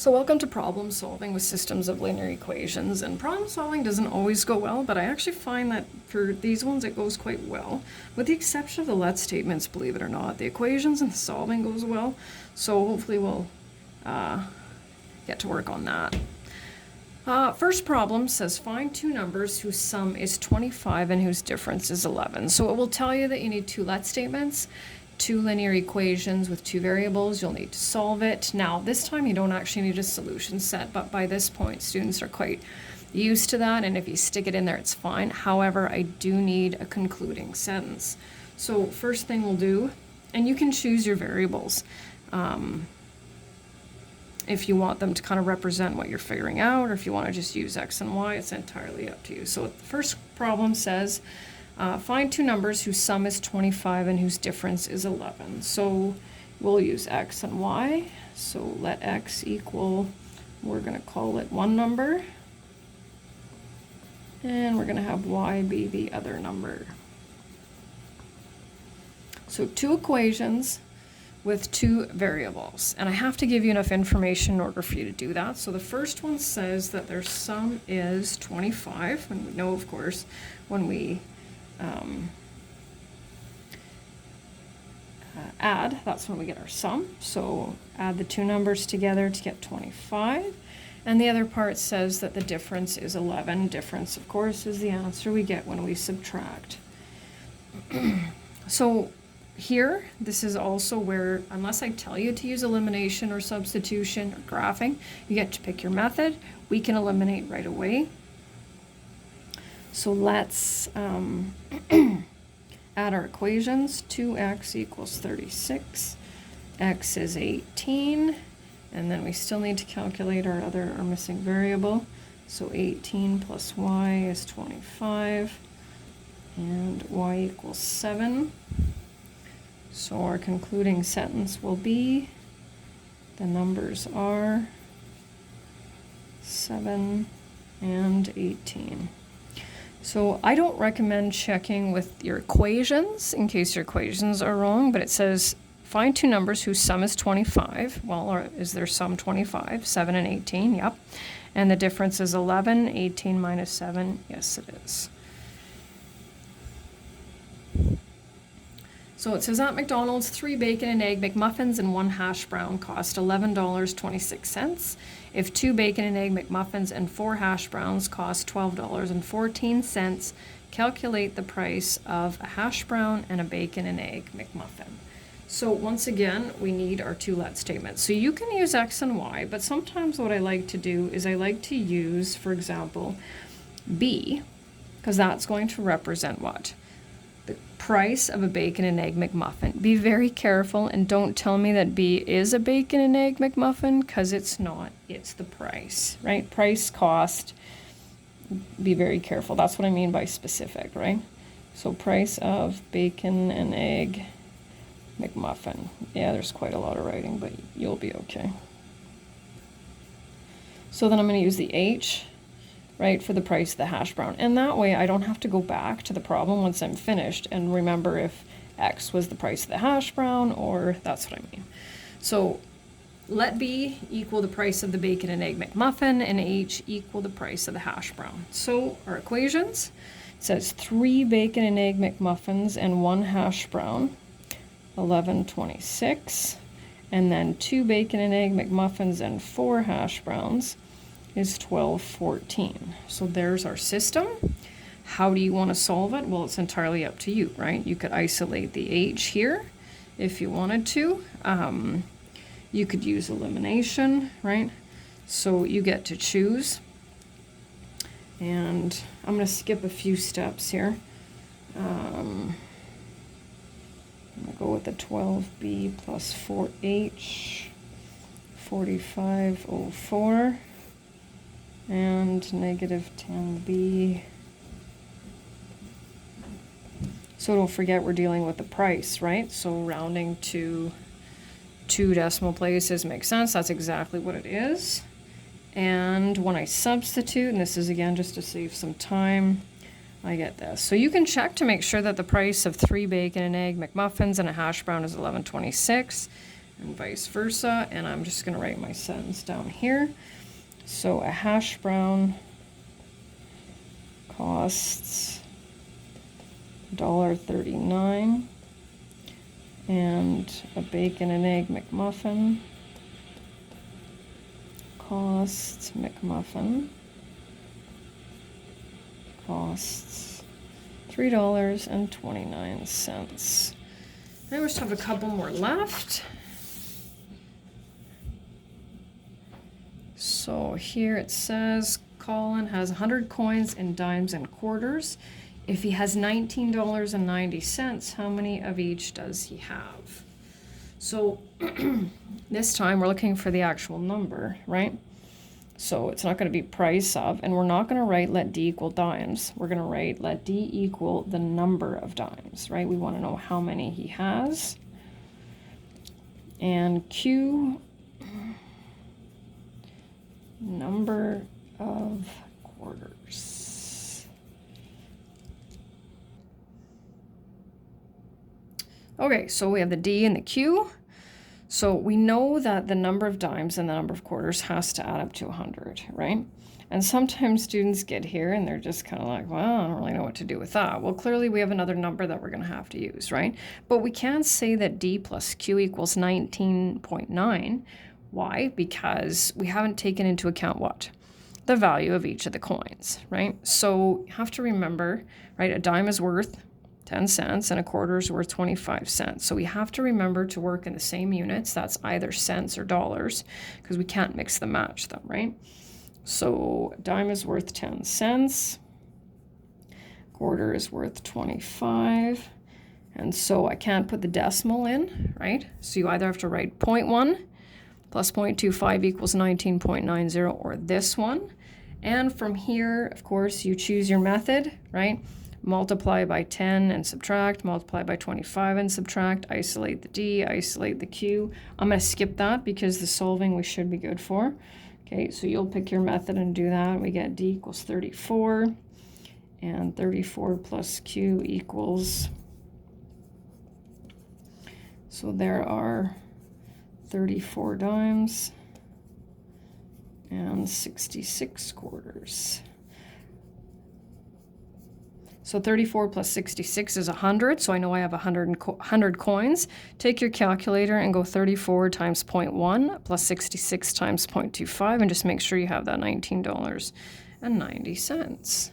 So welcome to problem solving with systems of linear equations. And problem solving doesn't always go well, but I actually find that for these ones it goes quite well. With the exception of the let statements, believe it or not. The equations and the solving goes well. So hopefully we'll get to work on that. First problem says find two numbers whose sum is 25 and whose difference is 11. So it will tell you that you need two let statements, two linear equations with two variables. You'll need to solve it. Now, this time you don't actually need a solution set, but by this point, students are quite used to that, and if you stick it in there, it's fine. However, I do need a concluding sentence. So first thing we'll do, and you can choose your variables if you want them to kind of represent what you're figuring out, or if you want to just use X and Y, it's entirely up to you. So the first problem says, find two numbers whose sum is 25 and whose difference is 11. So we'll use X and Y. So let X equal, we're going to call it one number. And we're going to have Y be the other number. So two equations with two variables. And I have to give you enough information in order for you to do that. So the first one says that their sum is 25. And we know, of course, when we add, that's when we get our sum. So add the two numbers together to get 25. And the other part says that the difference is 11. Difference, of course, is the answer we get when we subtract. So here, this is also where, unless I tell you to use elimination or substitution or graphing, you get to pick your method. We can eliminate right away. So let's add our equations. 2x equals 36. X is 18. And then we still need to calculate our missing variable. So 18 plus y is 25. And y equals 7. So our concluding sentence will be, the numbers are 7 and 18. So I don't recommend checking with your equations in case your equations are wrong, but it says find two numbers whose sum is 25. Well, or is their sum 25? 7 and 18, yep. And the difference is 11, 18 minus 7, yes it is. So it says at McDonald's, 3 bacon and egg McMuffins and 1 hash brown cost $11.26. If 2 bacon and egg McMuffins and 4 hash browns cost $12.14, calculate the price of a hash brown and a bacon and egg McMuffin. So once again, we need our two let statements. So you can use X and Y, but sometimes what I like to do is I like to use, for example, B, because that's going to represent what? The price of a bacon and egg McMuffin. Be very careful and don't tell me that B is a bacon and egg McMuffin, because it's not. It's the price, right? Price, cost. Be very careful. That's what I mean by specific, right? So price of bacon and egg McMuffin. Yeah, there's quite a lot of writing, but you'll be okay. So then I'm going to use the H, right, for the price of the hash brown. And that way I don't have to go back to the problem once I'm finished and remember if X was the price of the hash brown, or that's what I mean. So let B equal the price of the bacon and egg McMuffin, and H equal the price of the hash brown. So our equations, it says 3 bacon and egg McMuffins and 1 hash brown, $11.26. And then 2 bacon and egg McMuffins and 4 hash browns is $12.14. So there's our system. How do you want to solve it? Well, it's entirely up to you, right? You could isolate the H here if you wanted to. You could use elimination, right? So you get to choose. And I'm going to skip a few steps here. I'm going to go with the 12b plus 4h, 4504. And negative 10b. So don't forget we're dealing with the price, right? So rounding to 2 decimal places makes sense. That's exactly what it is. And when I substitute, and this is again just to save some time, I get this. So you can check to make sure that the price of 3 bacon and egg McMuffins and a hash brown is $11.26. and vice versa. And I'm just going to write my sentence down here. So a hash brown costs $1.39, and a bacon and egg McMuffin costs $3.29. I just have a couple more left. So here it says Colin has 100 coins in dimes and quarters. If he has $19.90, how many of each does he have? So this time we're looking for the actual number, right? So it's not going to be price of, and we're not going to write let D equal dimes. We're going to write let D equal the number of dimes, right? We want to know how many he has. And Q, number of quarters. Okay, so we have the D and the Q. So we know that the number of dimes and the number of quarters has to add up to 100, right? And sometimes students get here and they're just kind of like, well, I don't really know what to do with that. Well, clearly we have another number that we're going to have to use, right? But we can't say that D plus Q equals 19.9. Why? Because we haven't taken into account what? The value of each of the coins, right? So you have to remember, right, a dime is worth 10 cents and a quarter is worth 25 cents. So we have to remember to work in the same units. That's either cents or dollars, because we can't mix them, match them, right? So a dime is worth 10 cents. Quarter is worth 25. And so I can't put the decimal in, right? So you either have to write 0.1 plus 0.25 equals 19.90, or this one. And from here, of course, you choose your method, right? Multiply by 10 and subtract, multiply by 25 and subtract, isolate the D, isolate the Q. I'm going to skip that because the solving we should be good for. Okay, so you'll pick your method and do that. We get D equals 34, and 34 plus Q equals, so there are 34 dimes and 66 quarters. So 34 plus 66 is 100, so I know I have 100 coins. Take your calculator and go 34 times 0.1 plus 66 times 0.25, and just make sure you have that $19.90.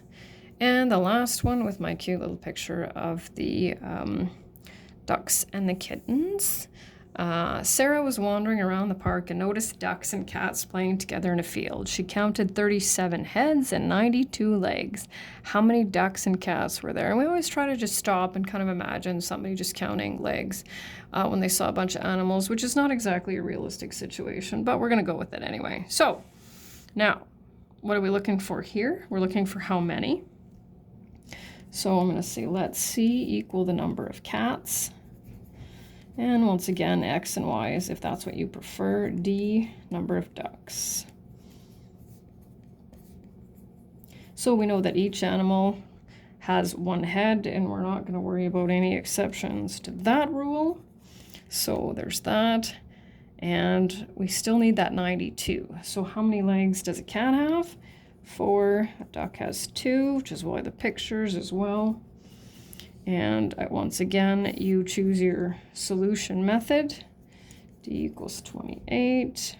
And the last one with my cute little picture of the ducks and the kittens. Sarah was wandering around the park and noticed ducks and cats playing together in a field. She counted 37 heads and 92 legs. How many ducks and cats were there? And we always try to just stop and kind of imagine somebody just counting legs when they saw a bunch of animals, which is not exactly a realistic situation, but we're going to go with it anyway. So now, what are we looking for here? We're looking for how many. So I'm going to say let C equal the number of cats. And once again, X and Y is if that's what you prefer. D, number of ducks. So we know that each animal has one head, and we're not going to worry about any exceptions to that rule. So there's that. And we still need that 92. So how many legs does a cat have? 4. A duck has 2, which is why the pictures as well. And once again, you choose your solution method. D equals 28.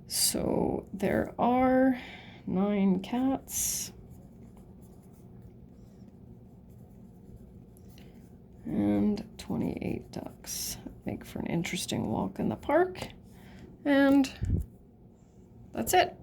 So there are 9 cats and 28 ducks. Make for an interesting walk in the park. And that's it.